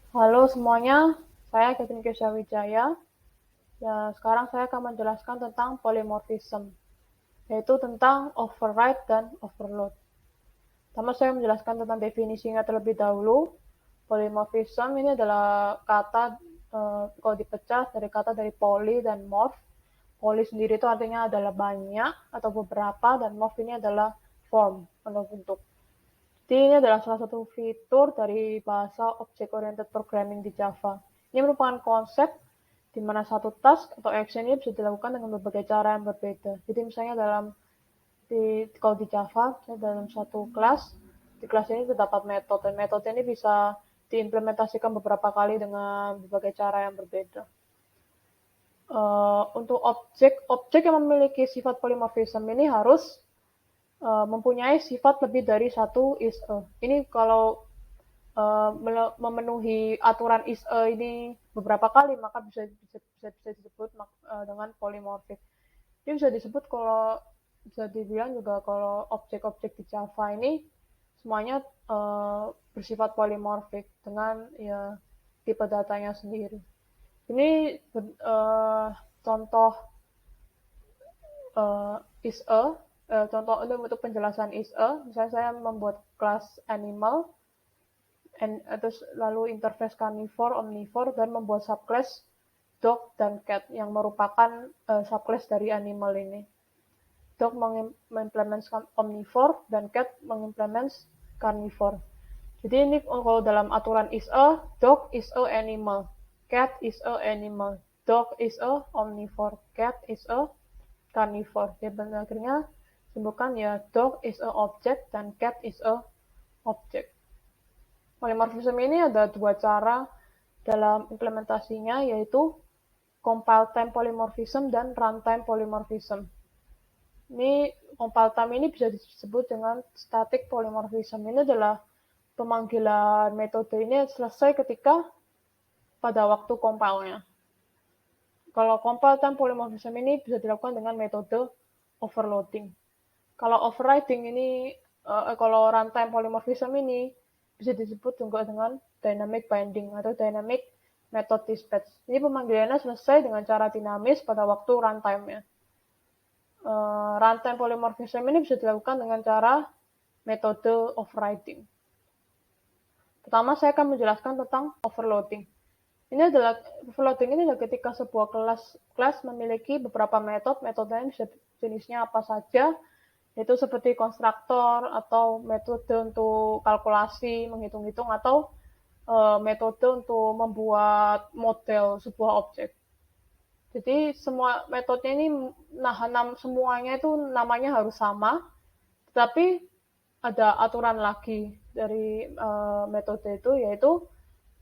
Halo semuanya, saya Kevin Kesha Wijaya. Ya, sekarang saya akan menjelaskan tentang polymorphism, yaitu tentang override dan overload. Pertama saya menjelaskan tentang definisinya terlebih dahulu. Polymorphism ini adalah kata kalau dipecah dari kata dari poly dan morph. Poly sendiri itu artinya adalah banyak atau beberapa, dan morph ini adalah form atau bentuk. Jadi ini adalah salah satu fitur dari bahasa Object Oriented Programming di Java. Ini merupakan konsep di mana satu task atau action ini bisa dilakukan dengan berbagai cara yang berbeda. Jadi misalnya kalau di Java, dalam satu kelas, di kelas ini terdapat metode, dan metode ini bisa diimplementasikan beberapa kali dengan berbagai cara yang berbeda. Untuk objek yang memiliki sifat polymorphism ini harus mempunyai sifat lebih dari satu is-a. Ini kalau memenuhi aturan is-a ini beberapa kali, maka bisa disebut dengan polymorphic. Ini bisa dibilang juga kalau objek-objek di Java ini semuanya bersifat polymorphic dengan ya tipe datanya sendiri. Ini contoh is a contoh untuk penjelasan is a. Misalnya saya membuat kelas animal, terus lalu interface carnivore, omnivore, dan membuat subclass dog dan cat yang merupakan subclass dari animal ini. Dog mengimplementkan omnivore dan cat mengimplement carnivore. Jadi ini kalau dalam aturan is a, dog is a animal, cat is a animal, dog is a omnivore, cat is a carnivore. Ya benar akhirnya simpulkan ya dog is a object dan cat is a object. Polymorphism ini ada dua cara dalam implementasinya, yaitu compile time polymorphism dan runtime polymorphism. Ini compile time ini bisa disebut dengan static polymorphism. Ini adalah pemanggilan metode ini selesai ketika pada waktu compile-nya. Kalau compile time polymorphism ini bisa dilakukan dengan metode overloading. Kalau overriding ini, kalau runtime polymorphism ini bisa disebut juga dengan dynamic binding atau dynamic method dispatch. Ini pemanggilannya selesai dengan cara dinamis pada waktu runtime-nya. Runtime polymorphism ini bisa dilakukan dengan cara metode overriding. Pertama, saya akan menjelaskan tentang overloading. Overloading ini adalah ketika sebuah kelas memiliki beberapa metodenya bisa jenisnya apa saja, yaitu seperti konstruktor atau metode untuk kalkulasi, menghitung-hitung, atau metode untuk membuat model sebuah objek. Jadi semua metodenya ini semuanya itu namanya harus sama, tetapi ada aturan lagi dari metode itu, yaitu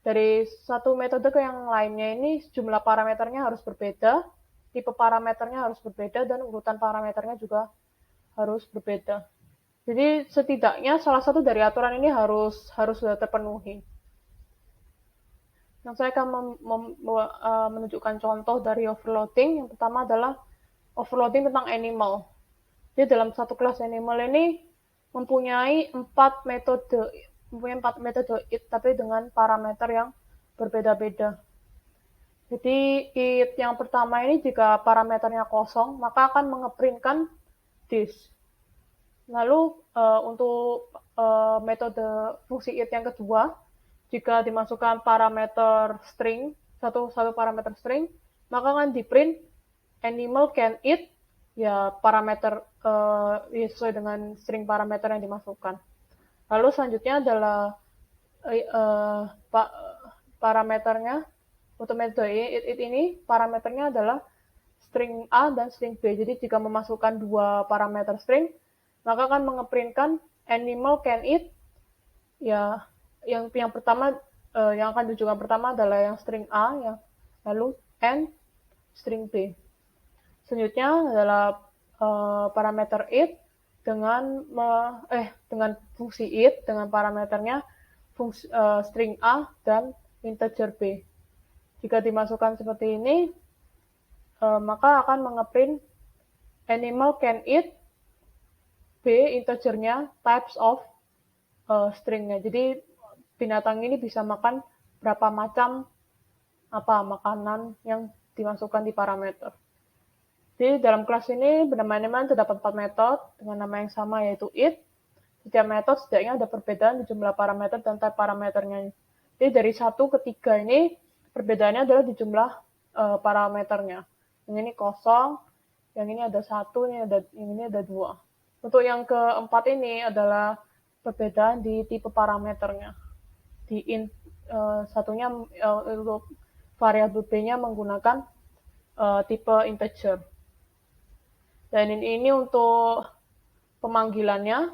dari satu metode ke yang lainnya ini jumlah parameternya harus berbeda, tipe parameternya harus berbeda, dan urutan parameternya juga harus berbeda. Jadi setidaknya salah satu dari aturan ini harus sudah terpenuhi. Yang saya akan menunjukkan contoh dari overloading. Yang pertama adalah overloading tentang animal. Jadi dalam satu kelas animal ini mempunyai empat metode it, tapi dengan parameter yang berbeda-beda. Jadi it yang pertama ini jika parameternya kosong, maka akan mengeprintkan this. Lalu untuk metode fungsi it yang kedua, jika dimasukkan parameter string, satu parameter string, maka akan di-print animal can eat, ya parameter sesuai dengan string parameter yang dimasukkan. Lalu selanjutnya adalah parameternya untuk metode it ini, parameternya adalah string A dan string B. Jadi jika memasukkan dua parameter string, maka akan mengeprintkan animal can eat. Ya, yang pertama yang akan ditunjukkan pertama adalah yang string A, ya, lalu and string B. Selanjutnya adalah parameter it dengan fungsi it dengan parameternya string A dan integer B. Jika dimasukkan seperti ini, maka akan mengeprint animal can eat, B integernya types of stringnya. Jadi binatang ini bisa makan berapa macam makanan yang dimasukkan di parameter. Jadi dalam kelas ini benar-benar terdapat 4 metode dengan nama yang sama yaitu it. Setiap metode setidaknya ada perbedaan di jumlah parameter dan type parameternya. Jadi dari 1 ke 3 ini perbedaannya adalah di jumlah parameternya. Yang ini kosong, yang ini ada 1, yang ini ada 2. Untuk yang keempat ini adalah perbedaan di tipe parameternya. Satunya untuk variabel B-nya menggunakan tipe integer. Dan ini untuk pemanggilannya.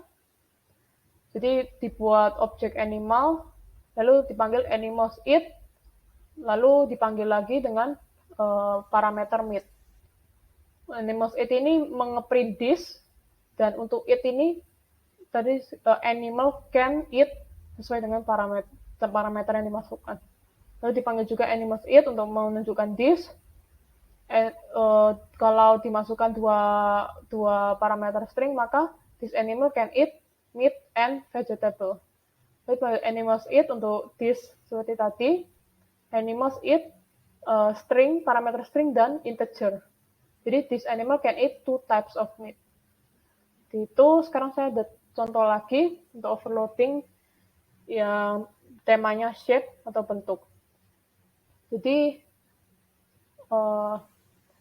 Jadi dibuat objek animal, lalu dipanggil animals it, lalu dipanggil lagi dengan parameter meet. Animals it ini mengeprint this, dan untuk it ini tadi animal can eat sesuai dengan parameter yang dimasukkan. Lalu dipanggil juga animals it untuk menunjukkan this. Kalau dimasukkan dua parameter string, maka this animal can eat meat and vegetable. Jadi animals eat untuk this seperti tadi, animals eat string, parameter string dan integer. Jadi this animal can eat 2 types of meat. Itu sekarang saya ada contoh lagi untuk overloading yang temanya shape atau bentuk. Jadi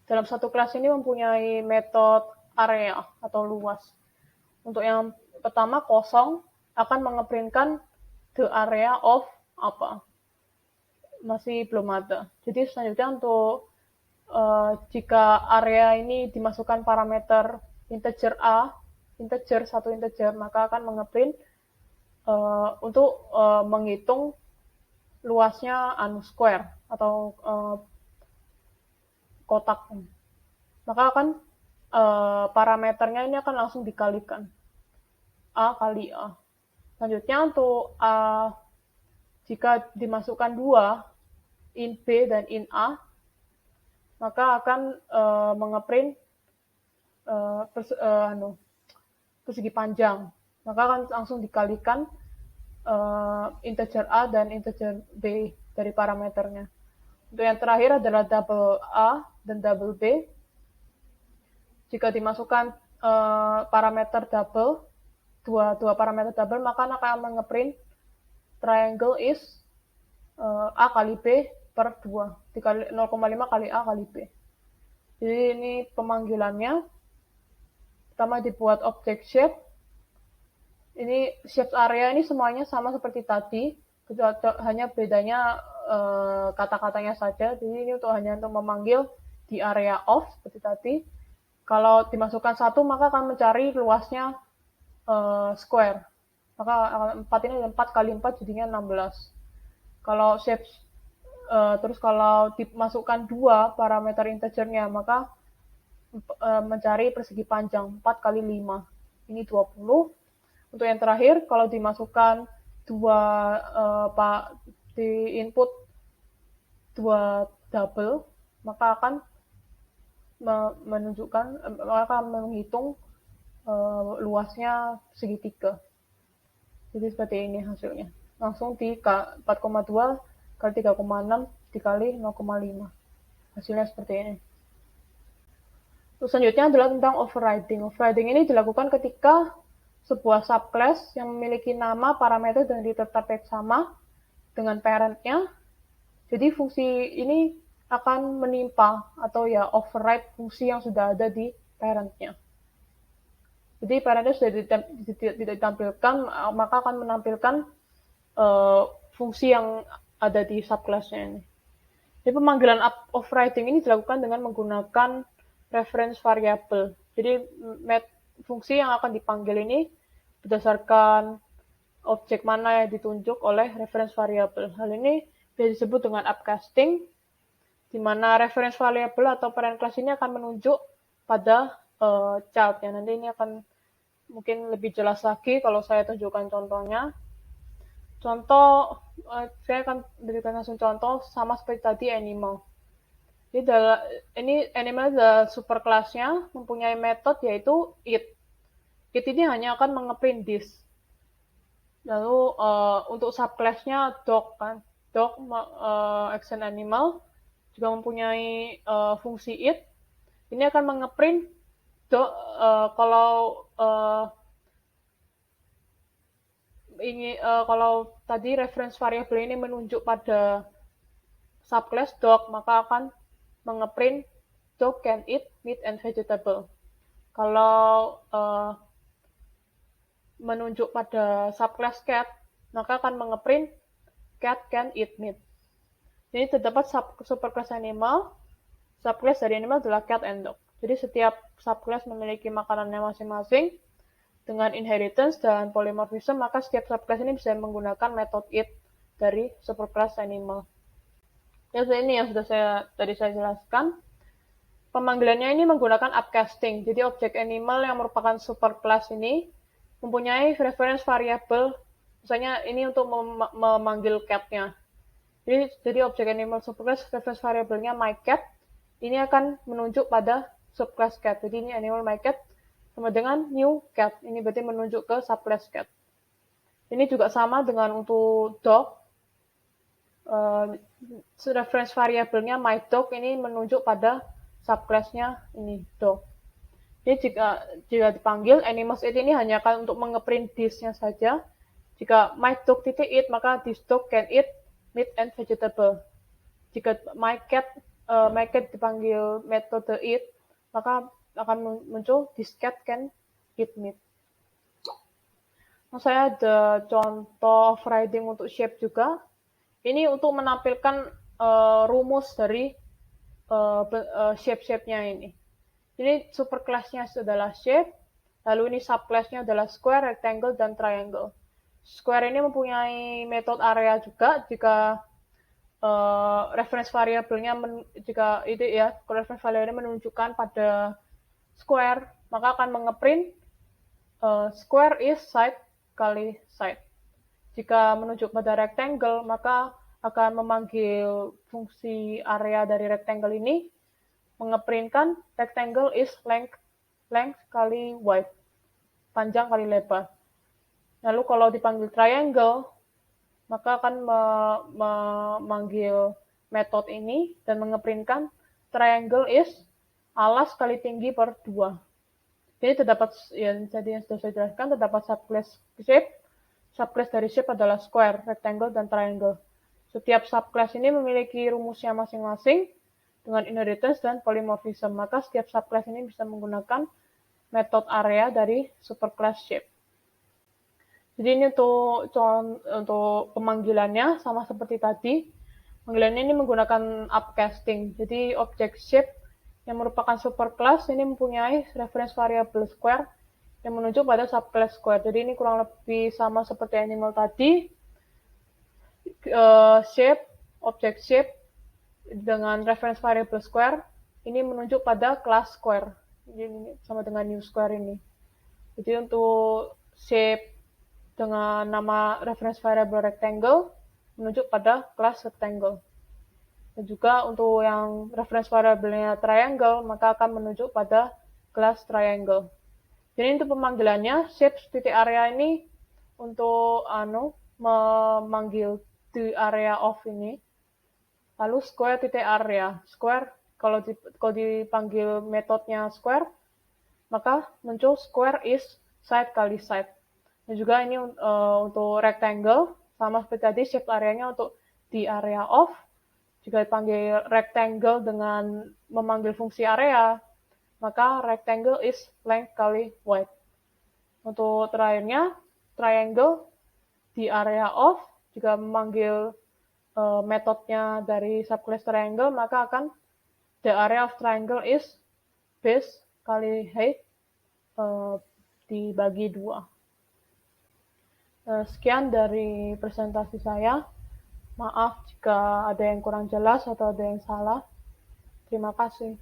dalam satu kelas ini mempunyai metode area atau luas. Untuk yang pertama kosong akan mengeprintkan the area of apa. Masih belum ada. Jadi selanjutnya untuk jika area ini dimasukkan parameter integer A, satu integer, maka akan mengeprint untuk menghitung luasnya square atau kotak. Maka akan parameternya ini akan langsung dikalikan. A kali A. Selanjutnya untuk A, jika dimasukkan 2, in B dan in A, maka akan mengeprint persegi panjang. Maka akan langsung dikalikan integer A dan integer B dari parameternya. Untuk yang terakhir adalah double A dan double B. Jika dimasukkan parameter double, dua parameter double, maka akan mengeprint triangle is A kali B per 2, dikali 0,5 kali A kali B. Jadi ini pemanggilannya. Pertama dibuat objek shape. Ini shape area ini semuanya sama seperti tadi, hanya bedanya kata-katanya saja. Jadi ini hanya untuk memanggil di area of seperti tadi. Kalau dimasukkan 1, maka akan mencari luasnya square. Maka 4 ini 4 kali 4 jadinya 16. Kalau shape terus kalau dimasukkan 2 parameter integernya, maka mencari persegi panjang 4 kali 5. Ini 20. Untuk yang terakhir, kalau dimasukkan 2 di input 2 double, maka akan menghitung luasnya segitiga. Jadi seperti ini hasilnya. Langsung di 4,2 kali 3,6 dikali 0,5. Hasilnya seperti ini. Terus selanjutnya adalah tentang overriding. Overriding ini dilakukan ketika sebuah subclass yang memiliki nama, parameter, dan return type sama dengan parent-nya. Jadi fungsi ini akan menimpa atau override fungsi yang sudah ada di parent-nya. Jadi parent-nya sudah tidak ditampilkan, maka akan menampilkan fungsi yang ada di subclass-nya ini. Jadi pemanggilan overriding ini dilakukan dengan menggunakan reference variable. Jadi fungsi yang akan dipanggil ini berdasarkan objek mana yang ditunjuk oleh reference variable. Hal ini bisa disebut dengan upcasting, di mana reference variable atau parent class ini akan menunjuk pada child-nya. Nanti ini akan mungkin lebih jelas lagi kalau saya tunjukkan contohnya. Contoh, saya akan berikan langsung contoh sama seperti tadi animal. Jadi ini animal adalah superclass-nya mempunyai metode yaitu it. It ini hanya akan mengeprint this. Lalu untuk subclass-nya dog kan. dog, action animal, juga mempunyai fungsi it. Ini akan mengeprint dog kalau kalau tadi reference variable ini menunjuk pada subclass dog, maka akan mengeprint dog can eat meat and vegetable. Kalau menunjuk pada subclass cat, maka akan mengeprint cat can eat meat. Jadi terdapat superclass animal, subclass dari animal adalah cat and dog. Jadi setiap subclass memiliki makanannya masing-masing dengan inheritance dan polymorphism, maka setiap subclass ini bisa menggunakan metode eat dari superclass animal. Ya, ini yang sudah tadi saya jelaskan. Pemanggilannya ini menggunakan upcasting. Jadi objek animal yang merupakan superclass ini mempunyai reference variable. Misalnya ini untuk memanggil cat-nya. Jadi objek animal superclass reference variabelnya myCat. Ini akan menunjuk pada subclass cat. Jadi ini animal myCat sama dengan new cat. Ini berarti menunjuk ke subclass cat. Ini juga sama dengan untuk dog. Reference variabelnya myDog ini menunjuk pada subclassnya ini dog. Jadi jika dipanggil animals it ini hanya akan untuk mengeprint this-nya saja. Jika myDog.it maka this dog can eat meat and vegetable. Jika myCat dipanggil metode eat maka akan muncul this cat can eat meat. Nah, saya ada contoh overriding untuk shape juga. Ini untuk menampilkan rumus dari shape-shape-nya ini. Jadi superclass-nya adalah shape, lalu ini subclass-nya adalah square, rectangle, dan triangle. Square ini mempunyai metode area juga jika reference variabelnya jika itu ya, reference variabelnya menunjukkan pada square, maka akan mengeprint square is side kali side. Jika menunjuk pada rectangle, maka akan memanggil fungsi area dari rectangle ini, mengeprintkan rectangle is length kali width, panjang kali lebar. Lalu kalau dipanggil triangle, maka akan memanggil metode ini dan mengeprintkan triangle is alas kali tinggi per 2. Jadi terdapat, yang sudah saya jelaskan, terdapat subclass shape. Subclass dari shape adalah square, rectangle, dan triangle. Setiap subclass ini memiliki rumusnya masing-masing dengan inheritance dan polymorphism. Maka setiap subclass ini bisa menggunakan metode area dari superclass shape. Jadi ini untuk pemanggilannya sama seperti tadi. Pemanggilannya ini menggunakan upcasting. Jadi objek shape yang merupakan superclass ini mempunyai reference variable square yang menunjuk pada subclass square. Jadi ini kurang lebih sama seperti animal tadi. Shape, object shape dengan reference variable square ini menunjuk pada class square. Jadi ini sama dengan new square ini. Jadi untuk shape dengan nama reference variable rectangle menunjuk pada class rectangle. Dan juga untuk yang reference variable-nya triangle maka akan menunjuk pada class triangle. Jadi untuk pemanggilannya shape titik area ini untuk memanggil the area of ini. Lalu square titik area. Square kalau dipanggil metodenya square maka muncul square is side kali side. Dan juga ini untuk rectangle sama seperti tadi shape areanya untuk the area of. Jika dipanggil rectangle dengan memanggil fungsi area maka rectangle is length kali width. Untuk terakhirnya, triangle the area of, jika memanggil metodenya dari subclass triangle, maka akan the area of triangle is base kali height dibagi 2. Sekian dari presentasi saya. Maaf jika ada yang kurang jelas atau ada yang salah. Terima kasih.